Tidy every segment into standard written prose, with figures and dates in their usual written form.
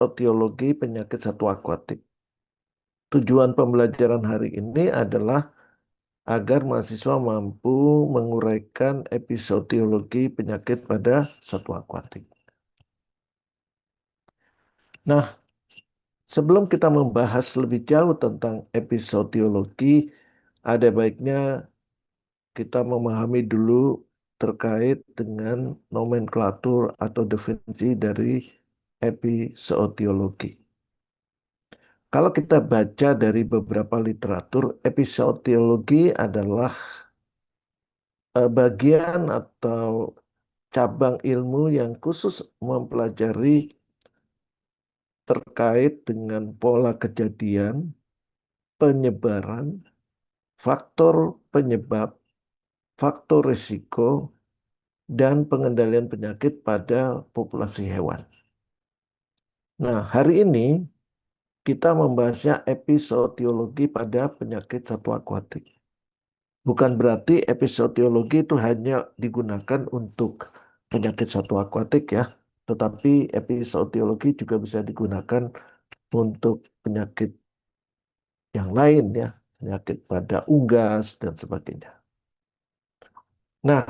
episodiologi penyakit satwa akuatik. Tujuan pembelajaran hari ini adalah agar mahasiswa mampu menguraikan episodiologi penyakit pada satwa akuatik. Nah, sebelum kita membahas lebih jauh tentang episodiologi, ada baiknya kita memahami dulu terkait dengan nomenklatur atau definisi dari episodiologi. Kalau kita baca dari beberapa literatur, episodiologi adalah bagian atau cabang ilmu yang khusus mempelajari terkait dengan pola kejadian, penyebaran, faktor penyebab, faktor risiko, dan pengendalian penyakit pada populasi hewan. Nah, hari ini kita membahasnya episodiologi pada penyakit satwa akuatik. Bukan berarti episodiologi itu hanya digunakan untuk penyakit satwa akuatik ya, tetapi episodiologi juga bisa digunakan untuk penyakit yang lain ya, penyakit pada unggas dan sebagainya. Nah,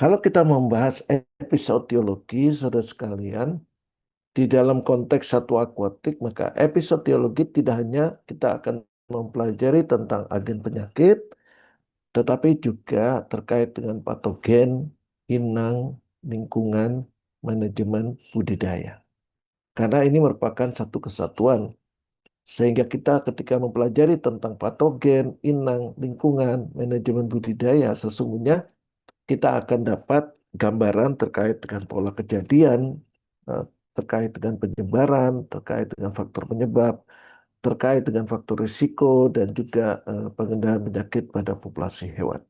kalau kita membahas episodiologi, saudara sekalian, di dalam konteks satwa akuatik, maka episodiologi tidak hanya kita akan mempelajari tentang agen penyakit, tetapi juga terkait dengan patogen, inang, lingkungan, manajemen budidaya. Karena ini merupakan satu kesatuan, sehingga kita ketika mempelajari tentang patogen, inang, lingkungan, manajemen budidaya, sesungguhnya kita akan dapat gambaran terkait dengan pola kejadian, eh, terkait dengan penyebaran, terkait dengan faktor penyebab, terkait dengan faktor risiko, dan juga pengendalian penyakit pada populasi hewan.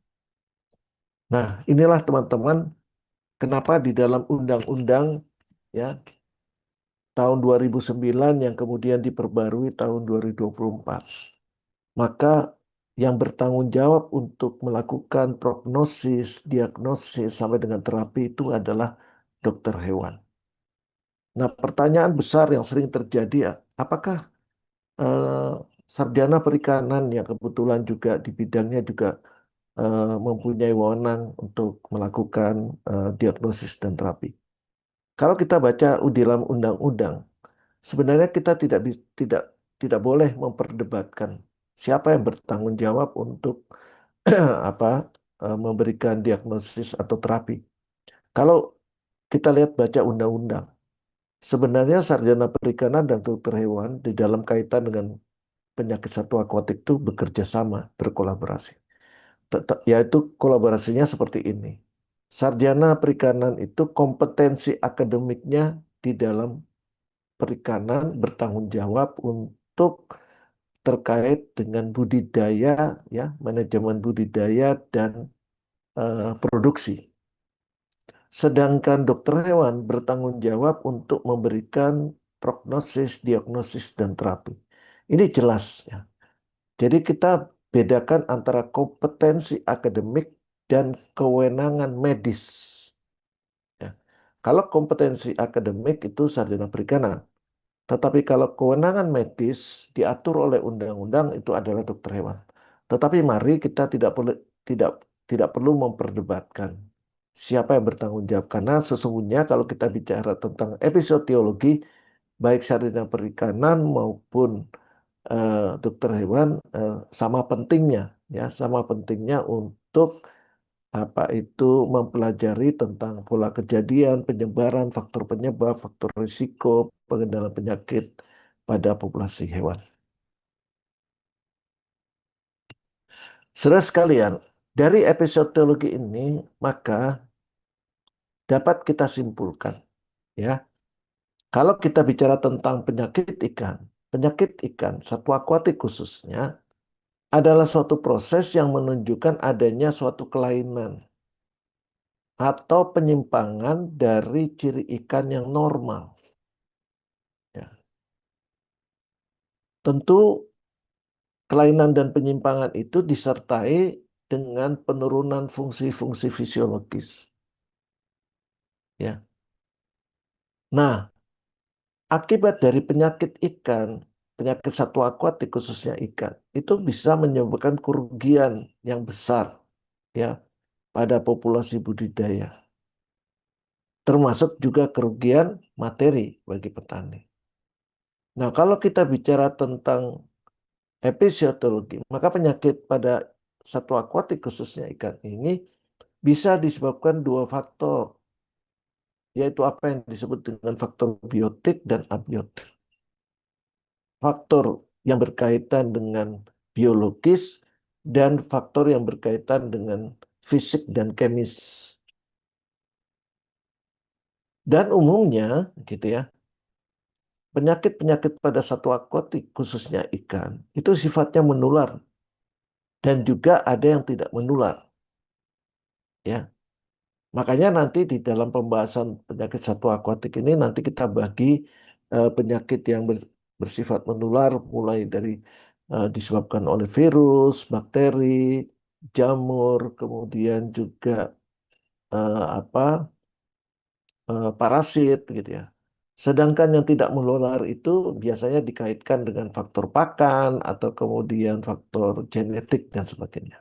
Nah, inilah teman-teman kenapa di dalam undang-undang ya tahun 2009 yang kemudian diperbarui tahun 2024. Maka yang bertanggung jawab untuk melakukan prognosis, diagnosis sampai dengan terapi itu adalah dokter hewan. Nah, pertanyaan besar yang sering terjadi, apakah eh, sarjana perikanan yang kebetulan juga di bidangnya juga mempunyai wewenang untuk melakukan diagnosis dan terapi? Kalau kita baca di dalam undang-undang, sebenarnya kita tidak boleh memperdebatkan siapa yang bertanggung jawab untuk apa memberikan diagnosis atau terapi. Kalau kita lihat baca undang-undang, sebenarnya sarjana perikanan dan dokter hewan di dalam kaitan dengan penyakit satwa akuatik itu bekerja sama, berkolaborasi. Yaitu kolaborasinya seperti ini. Sarjana perikanan itu kompetensi akademiknya di dalam perikanan bertanggung jawab untuk terkait dengan budidaya, ya, manajemen budidaya dan produksi. Sedangkan dokter hewan bertanggung jawab untuk memberikan prognosis, diagnosis, dan terapi. Ini jelas ya. Jadi kita bedakan antara kompetensi akademik dan kewenangan medis. Ya. Kalau kompetensi akademik itu sarjana perikanan, tetapi kalau kewenangan medis diatur oleh undang-undang itu adalah dokter hewan. Tetapi mari kita tidak tidak perlu memperdebatkan siapa yang bertanggung jawab karena sesungguhnya kalau kita bicara tentang episodiologi baik sarjana perikanan maupun dokter hewan sama pentingnya ya sama pentingnya untuk apa itu mempelajari tentang pola kejadian, penyebaran, faktor penyebab, faktor risiko, pengendalian penyakit pada populasi hewan. Saudara sekalian, dari episodologi ini maka dapat kita simpulkan ya, kalau kita bicara tentang penyakit ikan, satwa akuatik khususnya adalah suatu proses yang menunjukkan adanya suatu kelainan atau penyimpangan dari ciri ikan yang normal. Ya. Tentu kelainan dan penyimpangan itu disertai dengan penurunan fungsi-fungsi fisiologis. Ya. Nah, akibat dari penyakit ikan, penyakit satwa akuatik khususnya ikan, itu bisa menyebabkan kerugian yang besar ya pada populasi budidaya, termasuk juga kerugian materi bagi petani. Nah, kalau kita bicara tentang epizootiologi, maka penyakit pada satwa akuatik khususnya ikan ini bisa disebabkan dua faktor, yaitu apa yang disebut dengan faktor biotik dan abiotik. Faktor yang berkaitan dengan biologis dan faktor yang berkaitan dengan fisik dan kemis. Dan umumnya gitu ya, penyakit-penyakit pada satwa akuatik khususnya ikan itu sifatnya menular dan juga ada yang tidak menular ya. Makanya nanti di dalam pembahasan penyakit satwa akuatik ini nanti kita bagi penyakit yang bersifat menular mulai dari disebabkan oleh virus, bakteri, jamur, kemudian juga apa parasit gitu ya. Sedangkan yang tidak menular itu biasanya dikaitkan dengan faktor pakan atau kemudian faktor genetik dan sebagainya.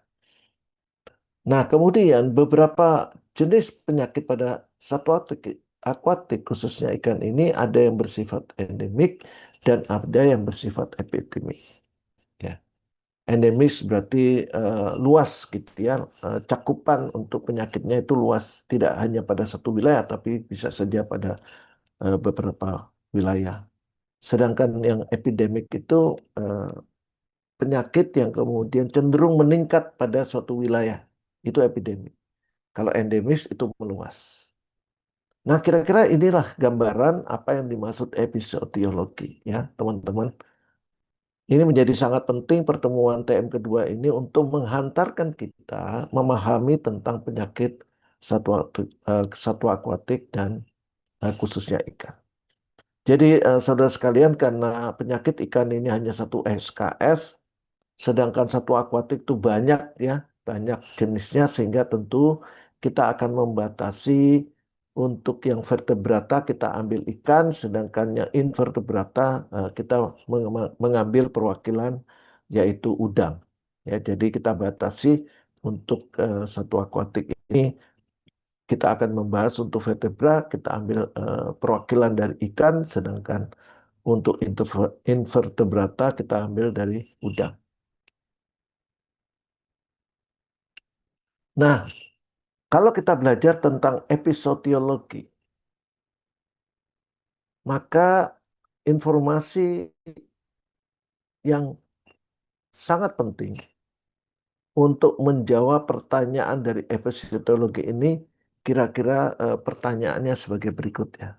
Nah, kemudian beberapa jenis penyakit pada satwa akuatik, khususnya ikan ini, ada yang bersifat endemik dan ada yang bersifat epidemik. Ya. Endemis berarti luas gitu ya, cakupan untuk penyakitnya itu luas, tidak hanya pada satu wilayah, tapi bisa saja pada beberapa wilayah. Sedangkan yang epidemik itu eh, penyakit yang kemudian cenderung meningkat pada suatu wilayah, itu epidemik. Kalau endemis itu meluas. Nah, kira-kira inilah gambaran apa yang dimaksud epizootiologi ya, teman-teman. Ini menjadi sangat penting pertemuan TM kedua ini untuk menghantarkan kita memahami tentang penyakit satwa satwa akuatik dan khususnya ikan. Jadi, saudara sekalian, karena penyakit ikan ini hanya satu SKS, sedangkan satwa akuatik itu banyak ya, banyak jenisnya sehingga tentu kita akan membatasi untuk yang vertebrata kita ambil ikan, sedangkan yang invertebrata kita mengambil perwakilan yaitu udang. Ya, jadi kita batasi untuk satwa akuatik ini kita akan membahas untuk vertebra kita ambil perwakilan dari ikan, sedangkan untuk invertebrata kita ambil dari udang. Nah, kalau kita belajar tentang epizootiologi, maka informasi yang sangat penting untuk menjawab pertanyaan dari epizootiologi ini kira-kira pertanyaannya sebagai berikut ya.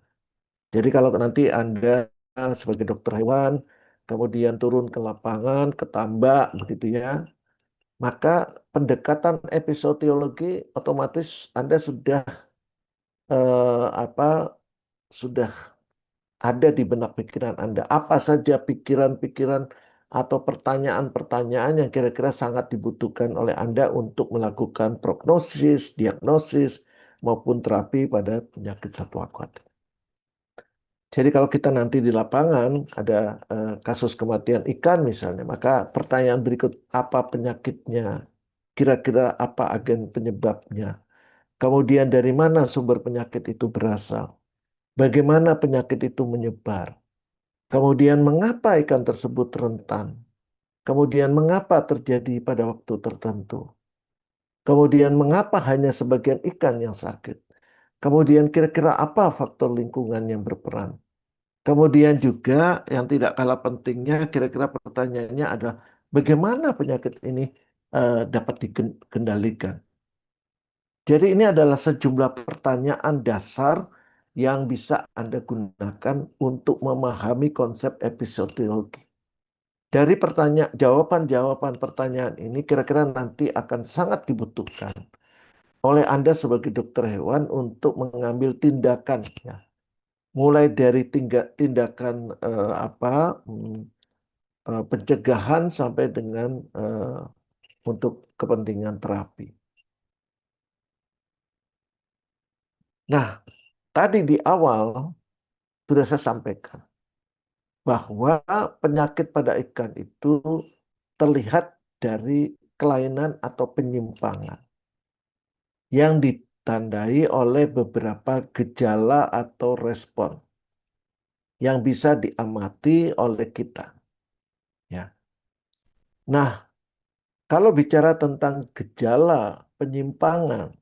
Jadi kalau nanti Anda sebagai dokter hewan kemudian turun ke lapangan, ke tambak begitu ya, maka pendekatan epizootiologi otomatis Anda sudah apa sudah ada di benak pikiran Anda. Apa saja pikiran-pikiran atau pertanyaan-pertanyaan yang kira-kira sangat dibutuhkan oleh Anda untuk melakukan prognosis, diagnosis, maupun terapi pada penyakit satwa akuatik. Jadi kalau kita nanti di lapangan ada kasus kematian ikan misalnya, maka pertanyaan berikut, apa penyakitnya? Kira-kira apa agen penyebabnya? Kemudian dari mana sumber penyakit itu berasal? Bagaimana penyakit itu menyebar? Kemudian mengapa ikan tersebut rentan? Kemudian mengapa terjadi pada waktu tertentu? Kemudian mengapa hanya sebagian ikan yang sakit? Kemudian kira-kira apa faktor lingkungan yang berperan? Kemudian juga yang tidak kalah pentingnya kira-kira pertanyaannya adalah bagaimana penyakit ini dapat dikendalikan? Jadi ini adalah sejumlah pertanyaan dasar yang bisa Anda gunakan untuk memahami konsep epizootiologi. Dari jawaban-jawaban pertanyaan ini kira-kira nanti akan sangat dibutuhkan oleh Anda sebagai dokter hewan untuk mengambil tindakan ya. Mulai dari tindakan pencegahan sampai dengan untuk kepentingan terapi. Nah, tadi di awal sudah saya sampaikan bahwa penyakit pada ikan itu terlihat dari kelainan atau penyimpangan yang ditandai oleh beberapa gejala atau respon yang bisa diamati oleh kita. Ya. Nah, kalau bicara tentang gejala penyimpangan,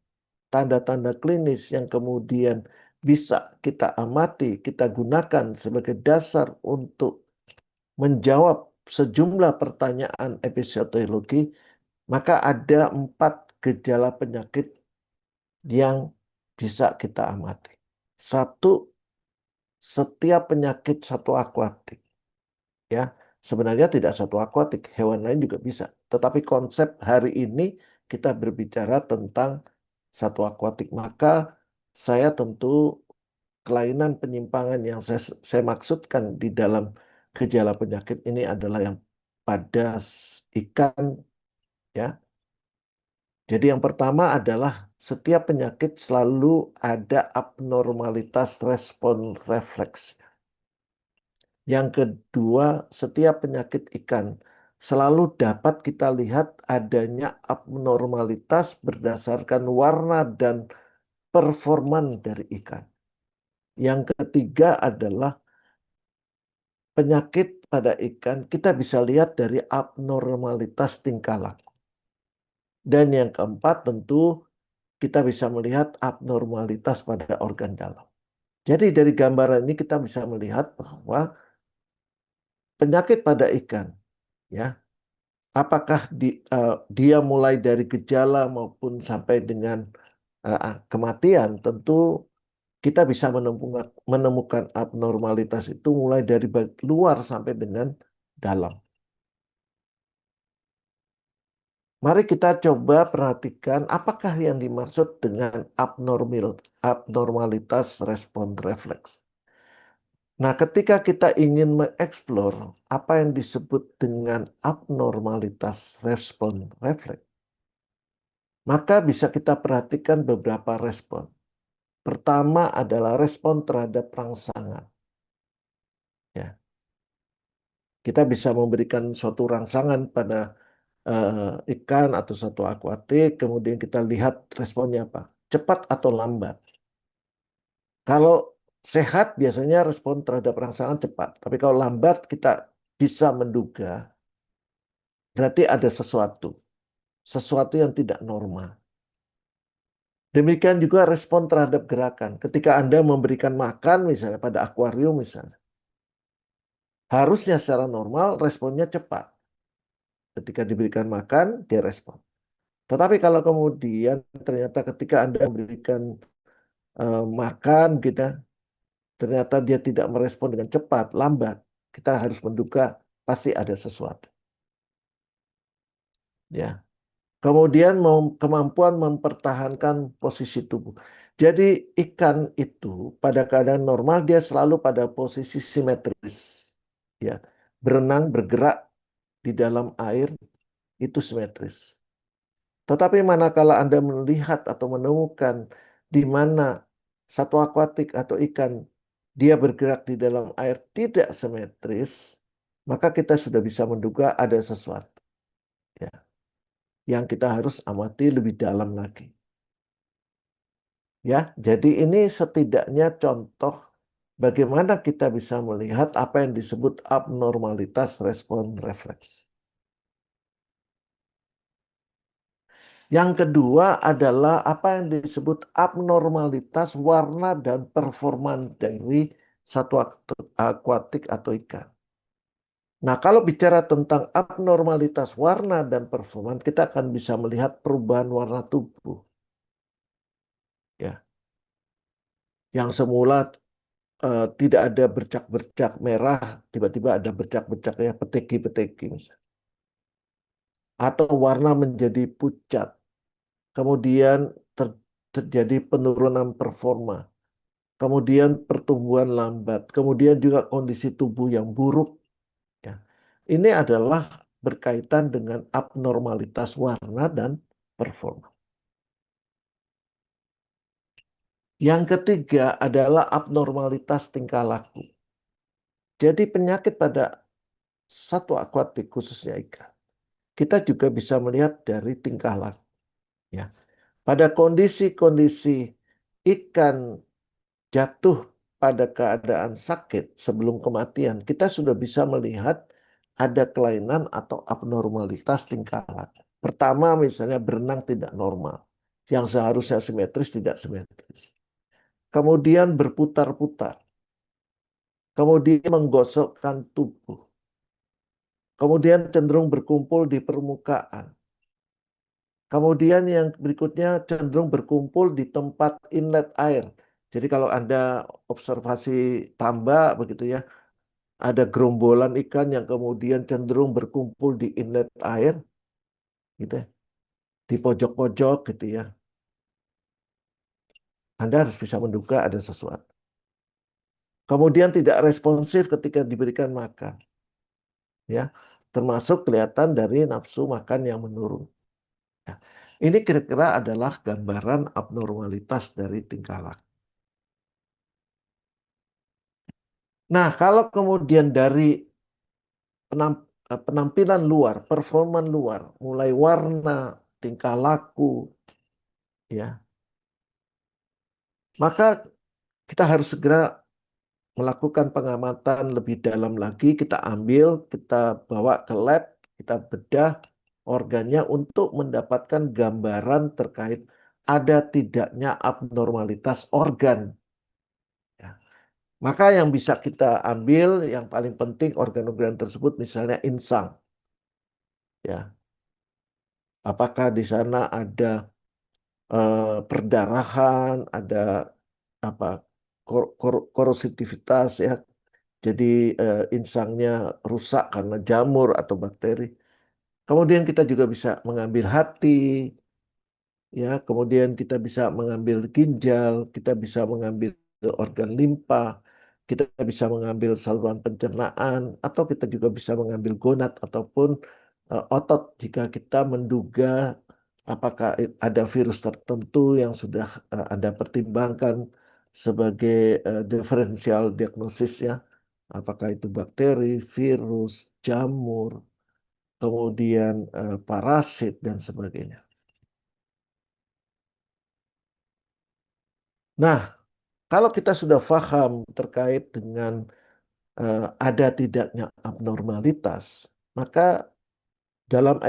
tanda-tanda klinis yang kemudian bisa kita amati, kita gunakan sebagai dasar untuk menjawab sejumlah pertanyaan epistemologi, maka ada 4 gejala penyakit yang bisa kita amati. Satu, setiap penyakit satwa akuatik. Ya, sebenarnya tidak satwa akuatik, hewan lain juga bisa. Tetapi konsep hari ini kita berbicara tentang satwa akuatik. Maka saya tentu kelainan penyimpangan yang saya maksudkan di dalam gejala penyakit ini adalah yang pada ikan, ya. Jadi yang pertama adalah setiap penyakit selalu ada abnormalitas respon refleks. Yang kedua, setiap penyakit ikan selalu dapat kita lihat adanya abnormalitas berdasarkan warna dan performan dari ikan. Yang ketiga adalah penyakit pada ikan kita bisa lihat dari abnormalitas tingkah laku. Dan yang keempat tentu kita bisa melihat abnormalitas pada organ dalam. Jadi dari gambaran ini kita bisa melihat bahwa penyakit pada ikan, ya, apakah dia mulai dari gejala maupun sampai dengan kematian, tentu kita bisa menemukan abnormalitas itu mulai dari luar sampai dengan dalam. Mari kita coba perhatikan apakah yang dimaksud dengan abnormalitas respon refleks. Nah, ketika kita ingin mengeksplor apa yang disebut dengan abnormalitas respon refleks, maka bisa kita perhatikan beberapa respon. Pertama adalah respon terhadap rangsangan. Ya, kita bisa memberikan suatu rangsangan pada ikan atau satwa akuatik, kemudian kita lihat responnya apa, cepat atau lambat. Kalau sehat biasanya respon terhadap rangsangan cepat, tapi kalau lambat kita bisa menduga berarti ada sesuatu yang tidak normal. Demikian juga respon terhadap gerakan. Ketika Anda memberikan makan misalnya pada akuarium misalnya, harusnya secara normal responnya cepat. Ketika diberikan makan, dia respon. Tetapi kalau kemudian ternyata ketika Anda memberikan makan kita, ternyata dia tidak merespon dengan cepat, lambat, kita harus menduga pasti ada sesuatu. Ya. Kemudian kemampuan mempertahankan posisi tubuh. Jadi ikan itu pada keadaan normal dia selalu pada posisi simetris. Ya. Berenang, bergerak di dalam air itu simetris. Tetapi manakala Anda melihat atau menemukan di mana satwa akuatik atau ikan dia bergerak di dalam air tidak simetris, maka kita sudah bisa menduga ada sesuatu, ya, yang kita harus amati lebih dalam lagi. Ya, jadi ini setidaknya contoh bagaimana kita bisa melihat apa yang disebut abnormalitas respon refleks. Yang kedua adalah apa yang disebut abnormalitas warna dan performan dari satwa akuatik atau ikan. Nah, kalau bicara tentang abnormalitas warna dan performan, kita akan bisa melihat perubahan warna tubuh. Ya, yang semula tidak ada bercak-bercak merah, tiba-tiba ada bercak-bercaknya peteki-peteki, atau warna menjadi pucat, kemudian terjadi penurunan performa, kemudian pertumbuhan lambat, kemudian juga kondisi tubuh yang buruk. Ya. Ini adalah berkaitan dengan abnormalitas warna dan performa. Yang ketiga adalah abnormalitas tingkah laku. Jadi penyakit pada satwa akuatik khususnya ikan, kita juga bisa melihat dari tingkah laku. Ya. Pada kondisi-kondisi ikan jatuh pada keadaan sakit sebelum kematian, kita sudah bisa melihat ada kelainan atau abnormalitas tingkah laku. Pertama, misalnya berenang tidak normal, yang seharusnya simetris tidak simetris. Kemudian berputar-putar, kemudian menggosokkan tubuh, kemudian cenderung berkumpul di permukaan. Kemudian yang berikutnya cenderung berkumpul di tempat inlet air. Jadi kalau Anda observasi tambak begitu ya, ada gerombolan ikan yang kemudian cenderung berkumpul di inlet air, gitu ya, di pojok-pojok gitu ya. Anda harus bisa menduga ada sesuatu. Kemudian tidak responsif ketika diberikan makan, ya, termasuk kelihatan dari nafsu makan yang menurun. Ya. Ini kira-kira adalah gambaran abnormalitas dari tingkah laku. Nah, kalau kemudian dari penampilan luar, performan luar, mulai warna, tingkah laku, ya, maka kita harus segera melakukan pengamatan lebih dalam lagi. Kita ambil, kita bawa ke lab, kita bedah organnya untuk mendapatkan gambaran terkait ada tidaknya abnormalitas organ. Ya. Maka yang bisa kita ambil, yang paling penting organ-organ tersebut, misalnya insang. Ya, apakah di sana ada perdarahan, ada apa korosivitas ya. Jadi insangnya rusak karena jamur atau bakteri. Kemudian kita juga bisa mengambil hati, ya. Kemudian kita bisa mengambil ginjal, kita bisa mengambil organ limpa, kita bisa mengambil saluran pencernaan, atau kita juga bisa mengambil gonad ataupun otot jika kita menduga apakah ada virus tertentu yang sudah Anda pertimbangkan sebagai diferensial diagnosis ya. Apakah itu bakteri, virus, jamur, kemudian parasit dan sebagainya. Nah, kalau kita sudah paham terkait dengan ada tidaknya abnormalitas, maka dalam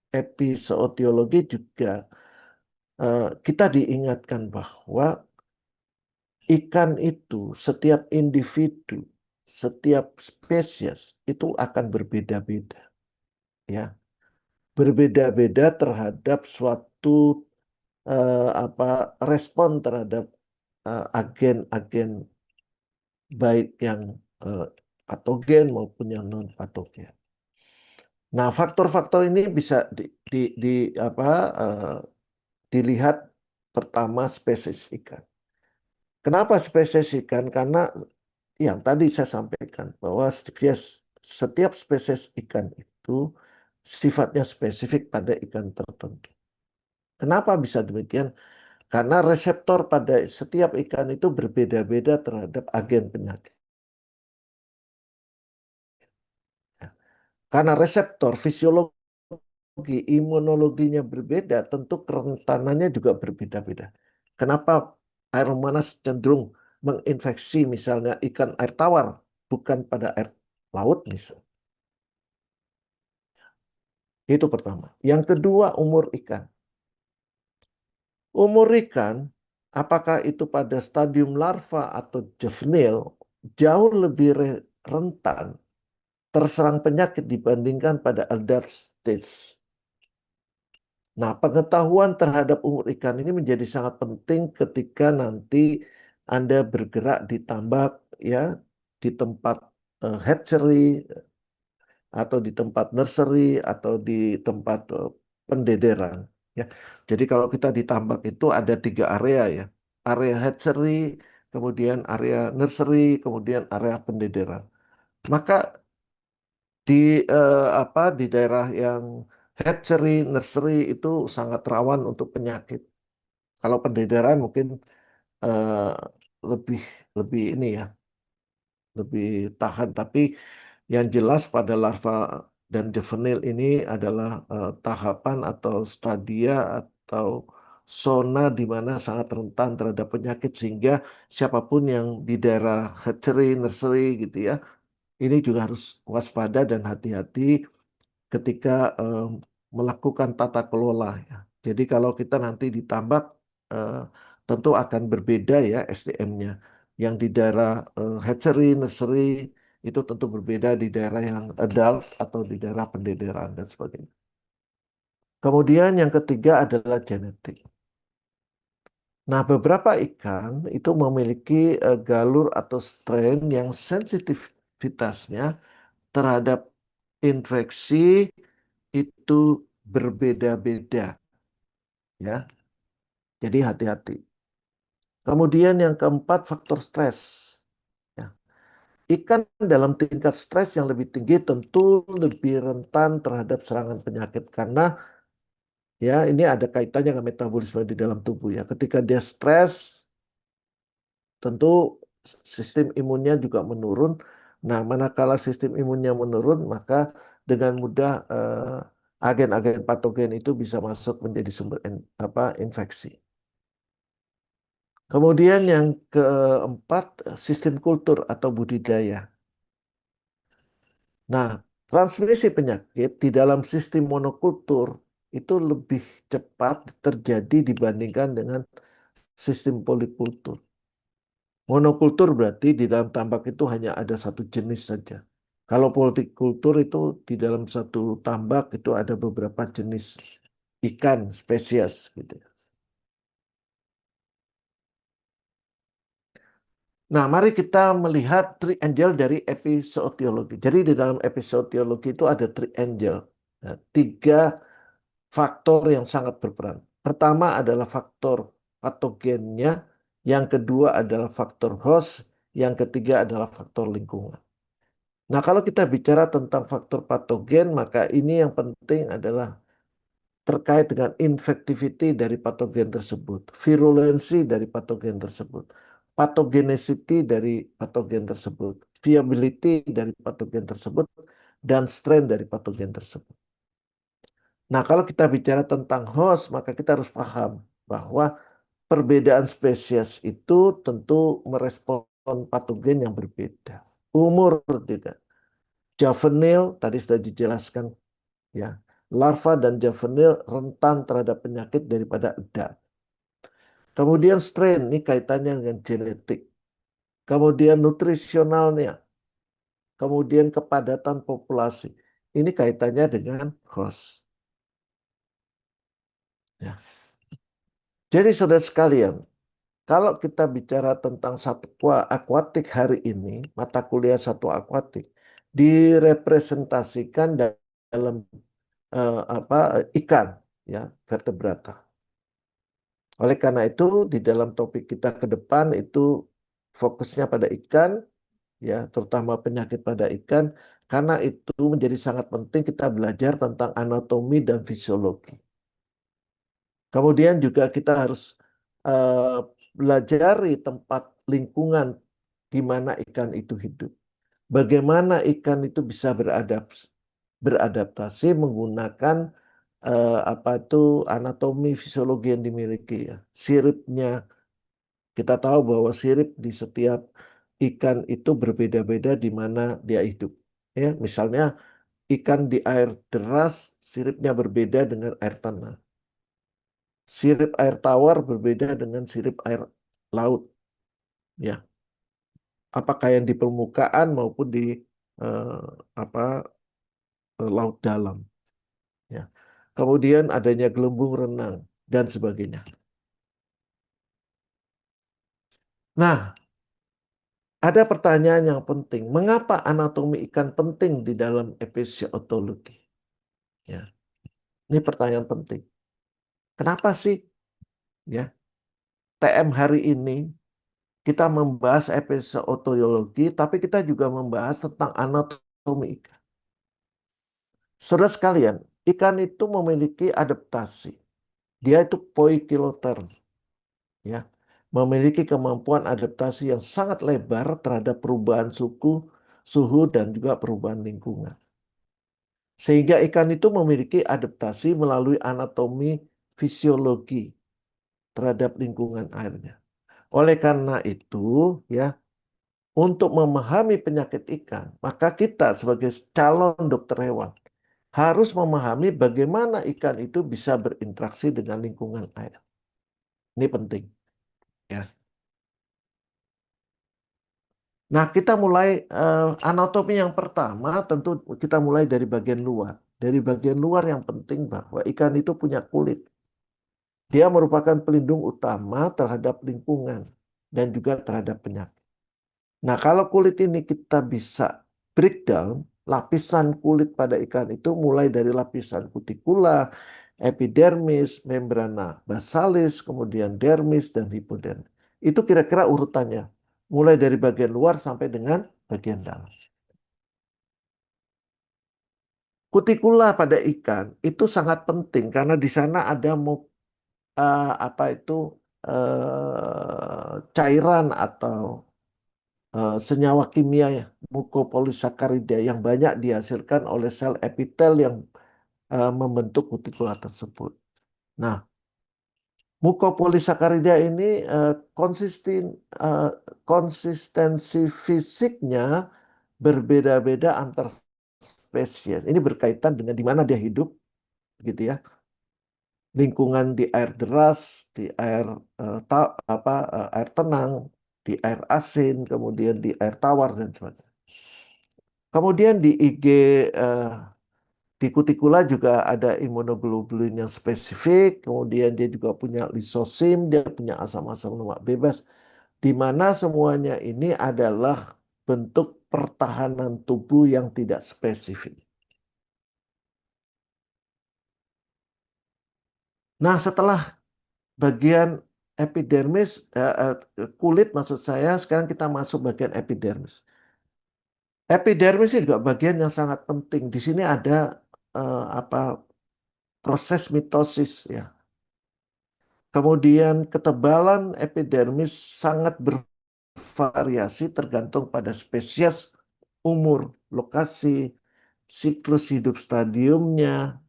episodiologi juga kita diingatkan bahwa ikan itu, setiap individu, setiap spesies itu akan berbeda-beda, ya, berbeda-beda terhadap suatu apa respon terhadap agen-agen baik yang eh, patogen maupun yang non patogen. Nah, faktor-faktor ini bisa apa, eh, dilihat pertama spesies ikan. Kenapa spesies ikan? Karena yang tadi saya sampaikan bahwa setiap spesies ikan itu sifatnya spesifik pada ikan tertentu. Kenapa bisa demikian? Karena reseptor pada setiap ikan itu berbeda-beda terhadap agen penyakit. Karena reseptor fisiologi, imunologinya berbeda, tentu kerentanannya juga berbeda-beda. Kenapa air memanas cenderung menginfeksi misalnya ikan air tawar, bukan pada air laut misalnya. Itu pertama. Yang kedua, umur ikan. Umur ikan, apakah itu pada stadium larva atau juvenil, jauh lebih rentan terserang penyakit dibandingkan pada adult stage. Nah, pengetahuan terhadap umur ikan ini menjadi sangat penting ketika nanti Anda bergerak di tambak, ya, di tempat hatchery, atau di tempat nursery, atau di tempat pendederan. Ya, jadi kalau kita di tambak itu ada 3 area ya, area hatchery, kemudian area nursery, kemudian area pendederan. Maka di di daerah yang hatchery, nursery itu sangat rawan untuk penyakit. Kalau pendederan mungkin eh, lebih lebih ini ya, lebih tahan. Tapi yang jelas pada larva dan juvenil ini adalah tahapan atau stadia atau zona di mana sangat rentan terhadap penyakit sehingga siapapun yang di daerah hatchery, nursery gitu ya, ini juga harus waspada dan hati-hati ketika melakukan tata kelola ya. Jadi kalau kita nanti ditambak eh, tentu akan berbeda ya SDM-nya. Yang di daerah hatchery, nursery itu tentu berbeda di daerah yang adult atau di daerah pendederan dan sebagainya. Kemudian yang ketiga adalah genetik. Nah, beberapa ikan itu memiliki galur atau strain yang sensitivitasnya terhadap infeksi itu berbeda-beda ya. Jadi hati-hati. Kemudian yang keempat faktor stres ya. Ikan dalam tingkat stres yang lebih tinggi tentu lebih rentan terhadap serangan penyakit karena ya ini ada kaitannya dengan metabolisme di dalam tubuh ya. Ketika dia stres tentu sistem imunnya juga menurun. Nah, manakala sistem imunnya menurun, maka dengan mudah agen-agen patogen itu bisa masuk menjadi sumber infeksi. Kemudian yang keempat, sistem kultur atau budidaya. Nah, transmisi penyakit di dalam sistem monokultur itu lebih cepat terjadi dibandingkan dengan sistem polikultur. Monokultur berarti di dalam tambak itu hanya ada satu jenis saja. Kalau polikultur itu di dalam satu tambak itu ada beberapa jenis ikan, spesies gitu. Nah, mari kita melihat triangle dari epizootologi. Jadi di dalam epizootologi itu ada triangle. Nah, tiga faktor yang sangat berperan. Pertama adalah faktor patogennya, yang kedua adalah faktor host, yang ketiga adalah faktor lingkungan. Nah, kalau kita bicara tentang faktor patogen, maka ini yang penting adalah terkait dengan infectivity dari patogen tersebut, virulensi dari patogen tersebut, pathogenicity dari patogen tersebut, viability dari patogen tersebut, dan strain dari patogen tersebut. Nah, kalau kita bicara tentang host, maka kita harus paham bahwa perbedaan spesies itu tentu merespon patogen yang berbeda. Umur juga. Juvenil tadi sudah dijelaskan ya. Larva dan juvenil rentan terhadap penyakit daripada adult. Kemudian strain ini kaitannya dengan genetik. Kemudian nutrisionalnya. Kemudian kepadatan populasi. Ini kaitannya dengan host. Ya. Jadi saudara sekalian, kalau kita bicara tentang satwa akuatik hari ini, mata kuliah satwa akuatik direpresentasikan dalam ikan ya, vertebrata. Oleh karena itu di dalam topik kita ke depan itu fokusnya pada ikan ya, terutama penyakit pada ikan karena itu menjadi sangat penting kita belajar tentang anatomi dan fisiologi. Kemudian juga kita harus belajar di tempat lingkungan di mana ikan itu hidup. Bagaimana ikan itu bisa beradaptasi menggunakan apa itu anatomi fisiologi yang dimiliki ya. Siripnya kita tahu bahwa sirip di setiap ikan itu berbeda-beda di mana dia hidup. Ya, misalnya ikan di air deras siripnya berbeda dengan air tanah. Sirip air tawar berbeda dengan sirip air laut. Ya, apakah yang di permukaan maupun di eh, apa laut dalam. Ya. Kemudian adanya gelembung renang dan sebagainya. Nah, ada pertanyaan yang penting. Mengapa anatomi ikan penting di dalam episiootologi? Ya, ini pertanyaan penting. Kenapa sih ya TM hari ini kita membahas episiootologi, tapi kita juga membahas tentang anatomi ikan. Saudara sekalian, ikan itu memiliki adaptasi. Dia itu poikiloterm. Ya. memiliki kemampuan adaptasi yang sangat lebar terhadap perubahan suhu, dan juga perubahan lingkungan. Sehingga ikan itu memiliki adaptasi melalui anatomi fisiologi terhadap lingkungan airnya. Oleh karena itu, ya, untuk memahami penyakit ikan, maka kita sebagai calon dokter hewan harus memahami bagaimana ikan itu bisa berinteraksi dengan lingkungan air. Ini penting, ya. Nah, kita mulai anatomi yang pertama, tentu kita mulai dari bagian luar. Dari bagian luar yang penting bahwa ikan itu punya kulit. Dia merupakan pelindung utama terhadap lingkungan dan juga terhadap penyakit. Nah, kalau kulit ini kita bisa breakdown, lapisan kulit pada ikan itu mulai dari lapisan cuticula, epidermis, membrana basalis, kemudian dermis, dan hipodermis. Itu kira-kira urutannya, mulai dari bagian luar sampai dengan bagian dalam. Kutikula pada ikan itu sangat penting karena di sana ada apa itu cairan atau senyawa kimia ya, mukopolisakarida yang banyak dihasilkan oleh sel epitel yang membentuk kutikula tersebut. Nah, mukopolisakarida ini eh, konsistensi fisiknya berbeda-beda antar spesies. Ini berkaitan dengan di mana dia hidup, gitu ya. Lingkungan di air deras, di air air tenang, di air asin, kemudian di air tawar dan sebagainya. Kemudian di IG di kutikula juga ada imunoglobulin yang spesifik, kemudian dia juga punya lisosim, dia punya asam-asam lemak bebas, di mana semuanya ini adalah bentuk pertahanan tubuh yang tidak spesifik. Nah, setelah bagian epidermis, kulit maksud saya, sekarang kita masuk bagian epidermis. Epidermis ini juga bagian yang sangat penting. Di sini ada apa proses mitosis ya. Kemudian ketebalan epidermis sangat bervariasi tergantung pada spesies, umur, lokasi, siklus hidup stadiumnya.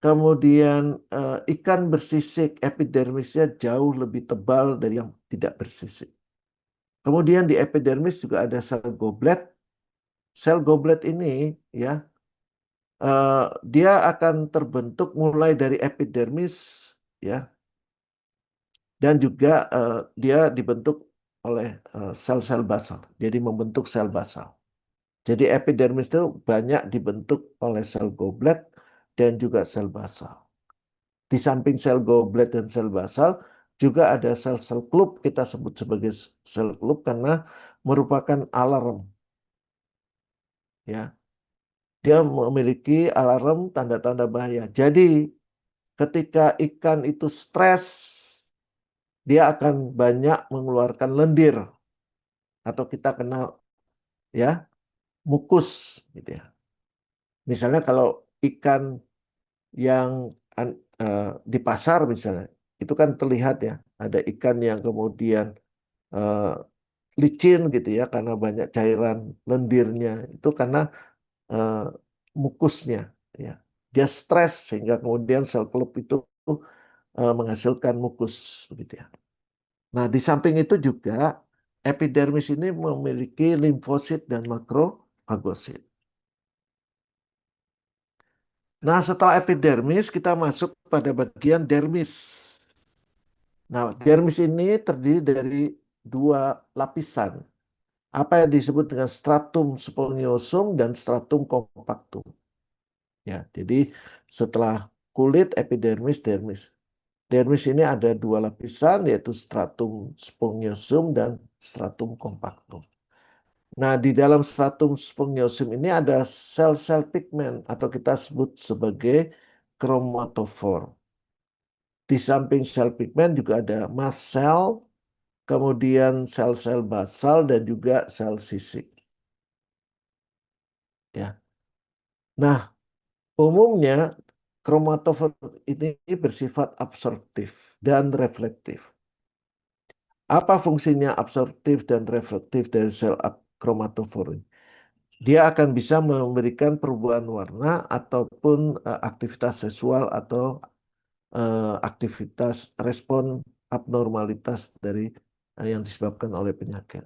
Kemudian ikan bersisik epidermisnya jauh lebih tebal dari yang tidak bersisik. Kemudian di epidermis juga ada sel goblet. Sel goblet ini ya dia akan terbentuk mulai dari epidermis ya, dan juga dia dibentuk oleh sel-sel basal. Jadi membentuk sel basal. Jadi epidermis itu banyak dibentuk oleh sel goblet dan juga sel basal. Di samping sel goblet dan sel basal juga ada sel-sel klub, kita sebut sebagai sel klub karena merupakan alarm ya. Dia memiliki alarm tanda-tanda bahaya. Jadi ketika ikan itu stres, dia akan banyak mengeluarkan lendir atau kita kenal ya mukus gitu ya. Misalnya kalau ikan yang di pasar misalnya, itu kan terlihat ya ada ikan yang kemudian eh, licin gitu ya karena banyak cairan lendirnya itu karena eh, mukusnya ya. Dia stres sehingga kemudian sel klub itu menghasilkan mukus begitu ya. Nah, di samping itu juga epidermis ini memiliki limfosit dan makrofagosit. Nah, setelah epidermis kita masuk pada bagian dermis. Nah, dermis ini terdiri dari dua lapisan. Apa yang disebut dengan stratum spongiosum dan stratum compactum. Ya, jadi setelah kulit epidermis, dermis. Dermis ini ada dua lapisan yaitu stratum spongiosum dan stratum compactum. Nah, di dalam stratum spongiosum ini ada sel-sel pigmen atau kita sebut sebagai kromatofor. Di samping sel pigmen juga ada mast cell, kemudian sel-sel basal dan juga sel sisik. Ya. Nah, umumnya kromatofor ini bersifat absorptif dan reflektif. Apa fungsinya absorptif dan refraktif dari sel kromatofor ini? Dia akan bisa memberikan perubahan warna ataupun aktivitas seksual atau aktivitas respon abnormalitas dari yang disebabkan oleh penyakit.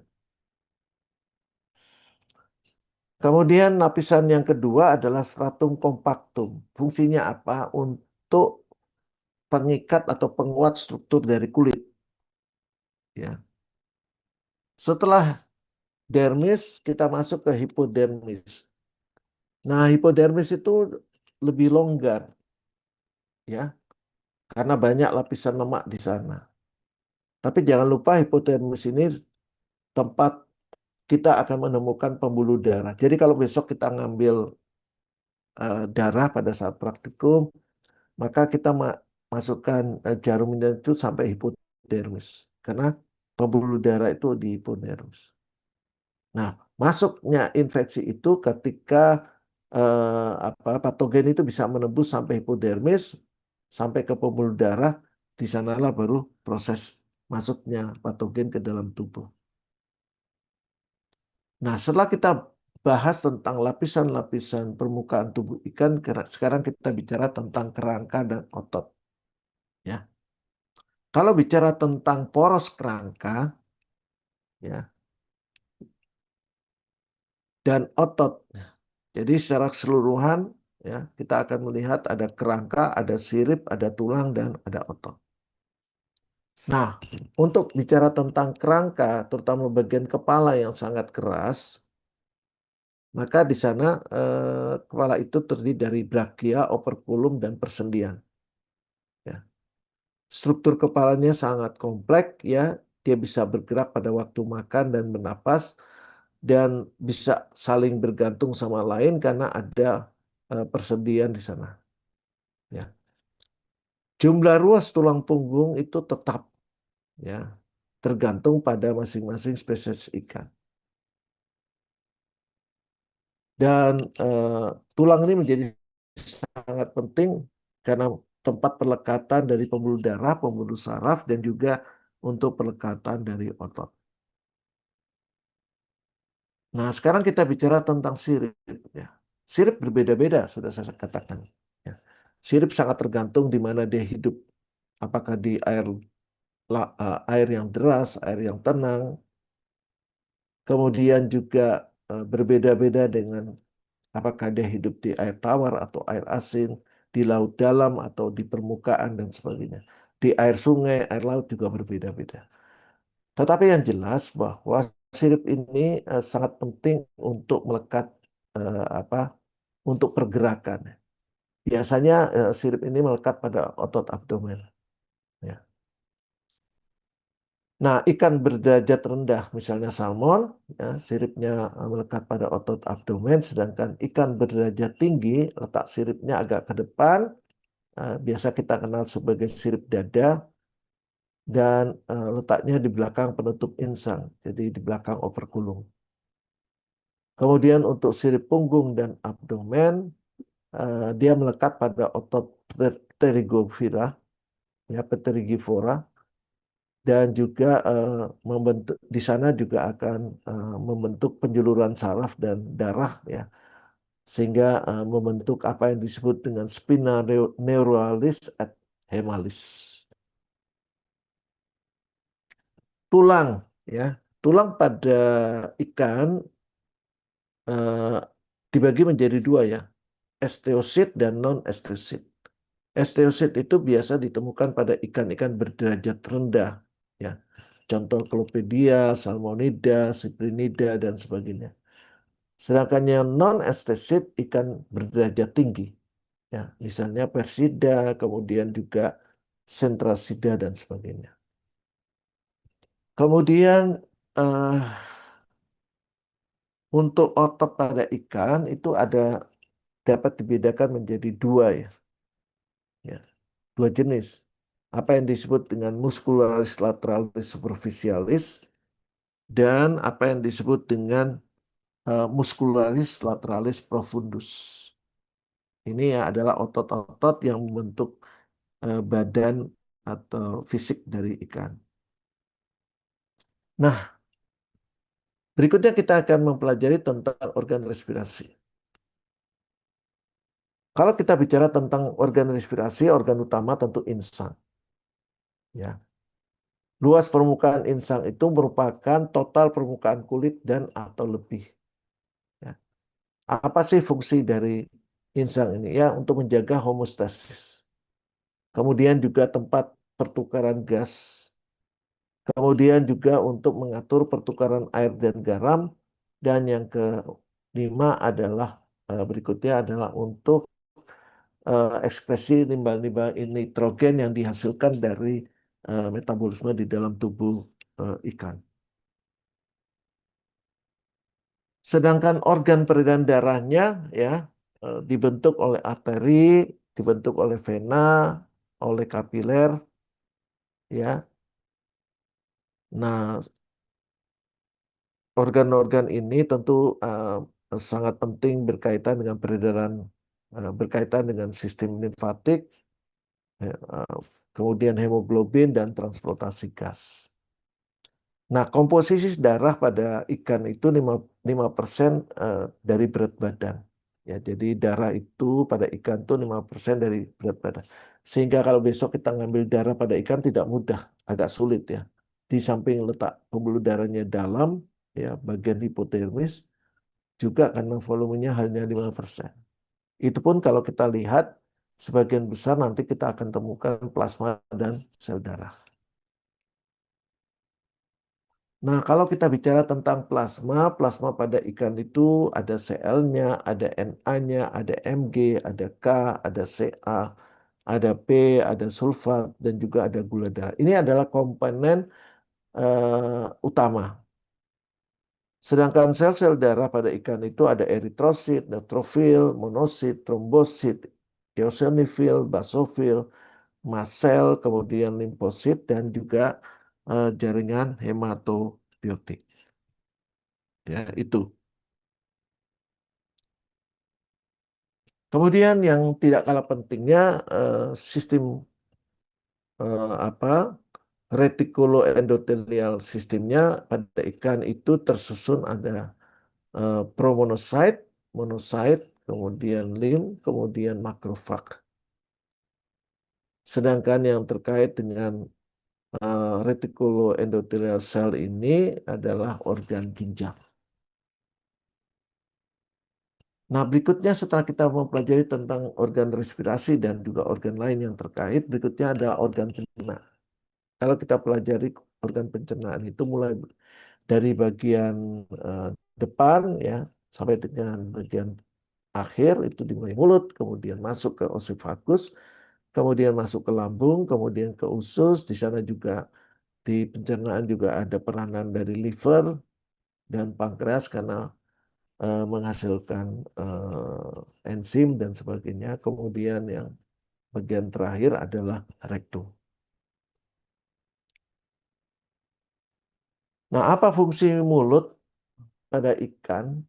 Kemudian lapisan yang kedua adalah stratum compactum. Fungsinya apa? Untuk pengikat atau penguat struktur dari kulit. Ya. Setelah dermis, kita masuk ke hipodermis. Nah, hipodermis itu lebih longgar, ya, karena banyak lapisan lemak di sana. Tapi jangan lupa hipodermis ini tempat kita akan menemukan pembuluh darah. Jadi kalau besok kita ngambil darah pada saat praktikum, maka kita masukkan jarum itu sampai hipodermis. Karena pembuluh darah itu di hipodermis. Nah, masuknya infeksi itu ketika patogen itu bisa menembus sampai hipodermis, sampai ke pembuluh darah, di sanalah baru proses masuknya patogen ke dalam tubuh. Nah, setelah kita bahas tentang lapisan-lapisan permukaan tubuh ikan, sekarang kita bicara tentang kerangka dan otot. Ya, kalau bicara tentang poros kerangka, ya, dan otot, jadi secara keseluruhan, ya, kita akan melihat ada kerangka, ada sirip, ada tulang, dan ada otot. Nah, untuk bicara tentang kerangka, terutama bagian kepala yang sangat keras, maka di sana kepala itu terdiri dari brakea, operkulum, dan persendian. Ya. Struktur kepalanya sangat kompleks, ya. Dia bisa bergerak pada waktu makan dan bernapas, dan bisa saling bergantung sama lain karena ada persendian di sana. Ya. Jumlah ruas tulang punggung itu tetap, ya, tergantung pada masing-masing spesies ikan. Dan tulang ini menjadi sangat penting karena tempat pelekatan dari pembuluh darah, pembuluh saraf, dan juga untuk pelekatan dari otot. Nah, sekarang kita bicara tentang sirip. Ya. Sirip berbeda-beda, sudah saya katakan. Ya. Sirip sangat tergantung di mana dia hidup. Apakah di air yang deras, air yang tenang. Kemudian juga berbeda-beda dengan apakah dia hidup di air tawar atau air asin, di laut dalam atau di permukaan dan sebagainya. Di air sungai, air laut juga berbeda-beda. Tetapi yang jelas bahwa sirip ini sangat penting untuk melekat apa untuk pergerakan. Biasanya sirip ini melekat pada otot abdomen. Ya. Nah, ikan berderajat rendah, misalnya salmon, ya, siripnya melekat pada otot abdomen, sedangkan ikan berderajat tinggi, letak siripnya agak ke depan, biasa kita kenal sebagai sirip dada, dan letaknya di belakang penutup insang, jadi di belakang operkulum. Kemudian untuk sirip punggung dan abdomen, dia melekat pada otot pterygophyra, ya, pterygifora, dan juga membentuk di sana juga akan membentuk penjuluran saraf dan darah, ya, sehingga membentuk apa yang disebut dengan spina neuralis et hemalis. Tulang, ya, tulang pada ikan eh, dibagi menjadi dua, ya, esteosit dan non esteosit. Esteosit itu biasa ditemukan pada ikan-ikan berderajat rendah, ya. Contoh Clopedia, Salmonida, Cyprinida, dan sebagainya. Sedangkan yang non-estesit ikan berderajat tinggi, ya. Misalnya Persida, kemudian juga Centrasida, dan sebagainya. Kemudian eh, untuk otot pada ikan itu dapat dibedakan menjadi dua, ya. Ya, dua jenis. Apa yang disebut dengan muscularis lateralis superficialis dan apa yang disebut dengan muscularis lateralis profundus. Ini ya adalah otot-otot yang membentuk badan atau fisik dari ikan. Nah, berikutnya kita akan mempelajari tentang organ respirasi. Kalau kita bicara tentang organ respirasi, organ utama tentu insang. Ya. Luas permukaan insang itu merupakan total permukaan kulit dan atau lebih. Ya. Apa sih fungsi dari insang ini? Ya, untuk menjaga homeostasis. Kemudian juga tempat pertukaran gas. Kemudian juga untuk mengatur pertukaran air dan garam. Dan yang kelima adalah berikutnya adalah untuk ekspresi limbah-limbah nitrogen yang dihasilkan dari metabolisme di dalam tubuh ikan. Sedangkan organ peredaran darahnya ya dibentuk oleh arteri, dibentuk oleh vena, oleh kapiler ya. Nah, organ-organ ini tentu sangat penting berkaitan dengan peredaran berkaitan dengan sistem limfatik, ya, kemudian hemoglobin dan transportasi gas. Nah, komposisi darah pada ikan itu 5% dari berat badan. Ya, jadi darah itu pada ikan itu 5% dari berat badan. Sehingga kalau besok kita ngambil darah pada ikan tidak mudah, agak sulit ya. Di samping letak pembuluh darahnya dalam, ya bagian hipotermis, juga karena volumenya hanya 5%. Itu pun kalau kita lihat, sebagian besar nanti kita akan temukan plasma dan sel darah. Nah, kalau kita bicara tentang plasma, plasma pada ikan itu ada Cl-nya, ada Na-nya, ada Mg, ada K, ada Ca, ada P, ada sulfat, dan juga ada gula darah. Ini adalah komponen utama. Sedangkan sel-sel darah pada ikan itu ada eritrosit, neutrofil, monosit, trombosit, eosinofil, basofil, mast cell, kemudian limfosit, dan juga jaringan hematobiotik. Ya, itu. Kemudian yang tidak kalah pentingnya sistem apa retikuloendotelial sistemnya pada ikan itu tersusun ada promonosit, monosit, kemudian lim, kemudian makrofag. Sedangkan yang terkait dengan retikuloendotelial cell ini adalah organ ginjal. Nah, berikutnya setelah kita mempelajari tentang organ respirasi dan juga organ lain yang terkait, berikutnya adalah organ pencernaan. Kalau kita pelajari organ pencernaan itu mulai dari bagian eh, depan ya sampai dengan bagian akhir itu dimulai mulut, kemudian masuk ke osifagus, kemudian masuk ke lambung, kemudian ke usus. Di sana juga di pencernaan juga ada peranan dari liver dan pankreas karena menghasilkan enzim dan sebagainya. Kemudian yang bagian terakhir adalah rektum. Nah, apa fungsi mulut pada ikan?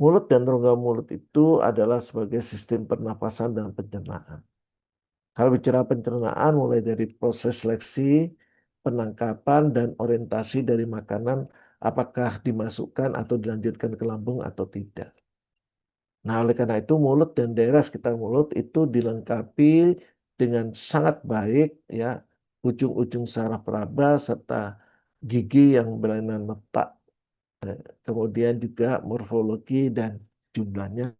Mulut dan rongga mulut itu adalah sebagai sistem pernapasan dan pencernaan. Kalau bicara pencernaan, mulai dari proses seleksi, penangkapan, dan orientasi dari makanan, apakah dimasukkan atau dilanjutkan ke lambung atau tidak. Nah, oleh karena itu mulut dan daerah sekitar mulut itu dilengkapi dengan sangat baik ya ujung-ujung saraf peraba serta gigi yang berlainan letak. Kemudian juga morfologi dan jumlahnya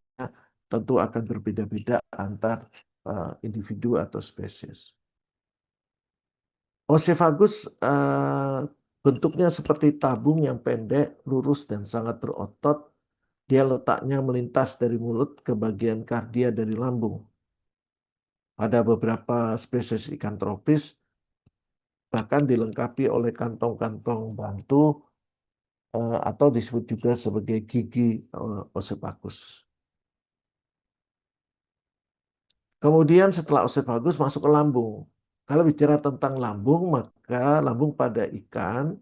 tentu akan berbeda-beda antar individu atau spesies. Osefagus bentuknya seperti tabung yang pendek, lurus dan sangat berotot. Dia letaknya melintas dari mulut ke bagian kardia dari lambung. Pada beberapa spesies ikan tropis bahkan dilengkapi oleh kantong-kantong bantu atau disebut juga sebagai gigi Osefagus. Kemudian setelah Osefagus masuk ke lambung. Kalau bicara tentang lambung, maka lambung pada ikan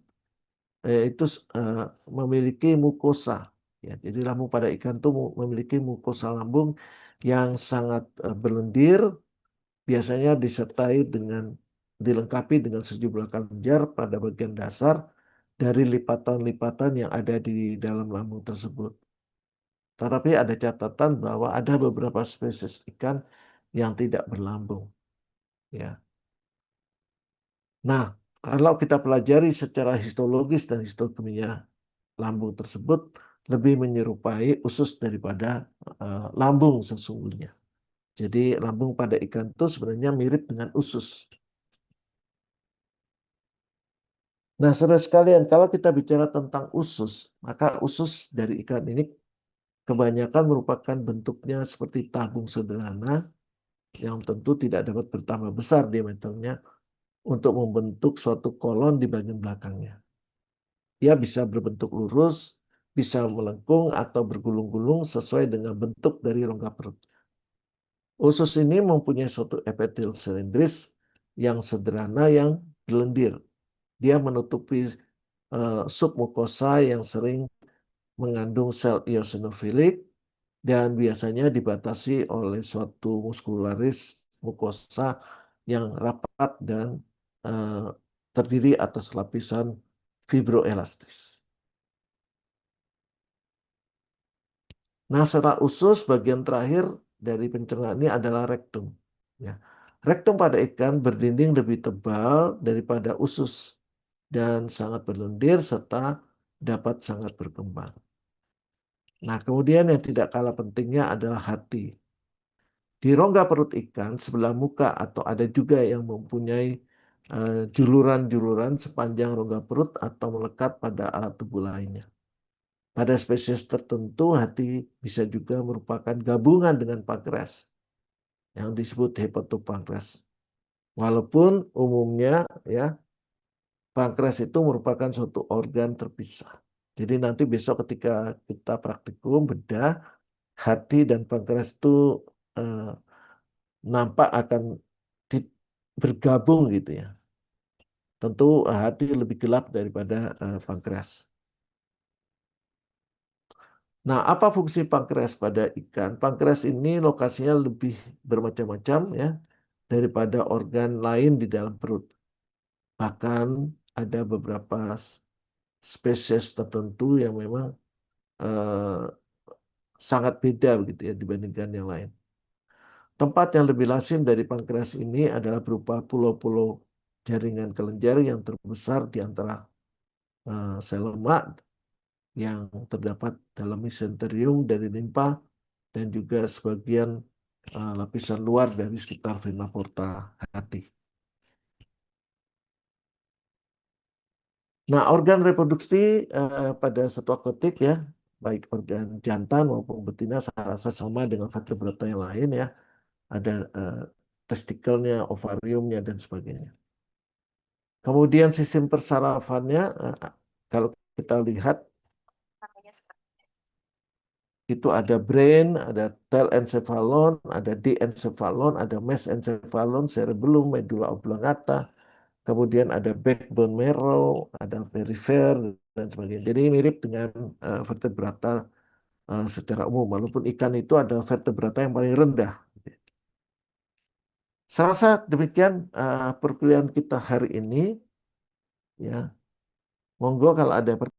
itu memiliki mukosa. Ya, jadi lambung pada ikan itu memiliki mukosa lambung yang sangat berlendir, biasanya disertai dengan dilengkapi dengan sejumlah kelenjar pada bagian dasar dari lipatan-lipatan yang ada di dalam lambung tersebut. Tetapi ada catatan bahwa ada beberapa spesies ikan yang tidak berlambung. Ya. Nah, kalau kita pelajari secara histologis dan histokimia lambung tersebut lebih menyerupai usus daripada lambung sesungguhnya. Jadi lambung pada ikan itu sebenarnya mirip dengan usus. Nah, saudara sekalian, kalau kita bicara tentang usus, maka usus dari ikan ini kebanyakan merupakan bentuknya seperti tabung sederhana yang tentu tidak dapat bertambah besar diameternya untuk membentuk suatu kolon di bagian belakangnya. Ia bisa berbentuk lurus, bisa melengkung atau bergulung-gulung sesuai dengan bentuk dari rongga perut. Usus ini mempunyai suatu epitel silindris yang sederhana yang berlendir. Dia menutupi submukosa yang sering mengandung sel eosinofilik dan biasanya dibatasi oleh suatu muskularis mukosa yang rapat dan uh, terdiri atas lapisan fibroelastis. Nah, secara usus bagian terakhir dari pencernaan ini adalah rektum. Ya. Rektum pada ikan berdinding lebih tebal daripada usus dan sangat berlendir serta dapat sangat berkembang. Nah, kemudian yang tidak kalah pentingnya adalah hati. Di rongga perut ikan sebelah muka atau ada juga yang mempunyai juluran-juluran sepanjang rongga perut atau melekat pada alat tubuh lainnya. Pada spesies tertentu hati bisa juga merupakan gabungan dengan pankreas yang disebut hepatopankreas. Walaupun umumnya ya pankreas itu merupakan suatu organ terpisah. Jadi nanti besok ketika kita praktikum bedah hati dan pankreas itu eh, nampak akan bergabung gitu ya. Tentu hati lebih gelap daripada pankreas. Nah, apa fungsi pankreas pada ikan? Pankreas ini lokasinya lebih bermacam-macam ya daripada organ lain di dalam perut. Bahkan ada beberapa spesies tertentu yang memang eh, sangat beda begitu ya dibandingkan yang lain. Tempat yang lebih lazim dari pankreas ini adalah berupa pulau-pulau jaringan kelenjar yang terbesar di antara sel lemak yang terdapat dalam mesenterium dari limpa dan juga sebagian lapisan luar dari sekitar vena porta hati. Nah, organ reproduksi pada satwa aquatic ya, baik organ jantan maupun betina saya rasa sama dengan vertebrata yang lain ya. Ada testikelnya, ovariumnya dan sebagainya. Kemudian sistem persarafannya, kalau kita lihat itu ada brain, ada telencephalon, ada diencephalon, ada mesencephalon, cerebellum, medulla oblongata, kemudian ada backbone marrow, ada perifer dan sebagainya. Jadi mirip dengan vertebrata secara umum, walaupun ikan itu adalah vertebrata yang paling rendah. Saya rasa demikian perkuliahan kita hari ini. Ya, monggo kalau ada pertanyaan.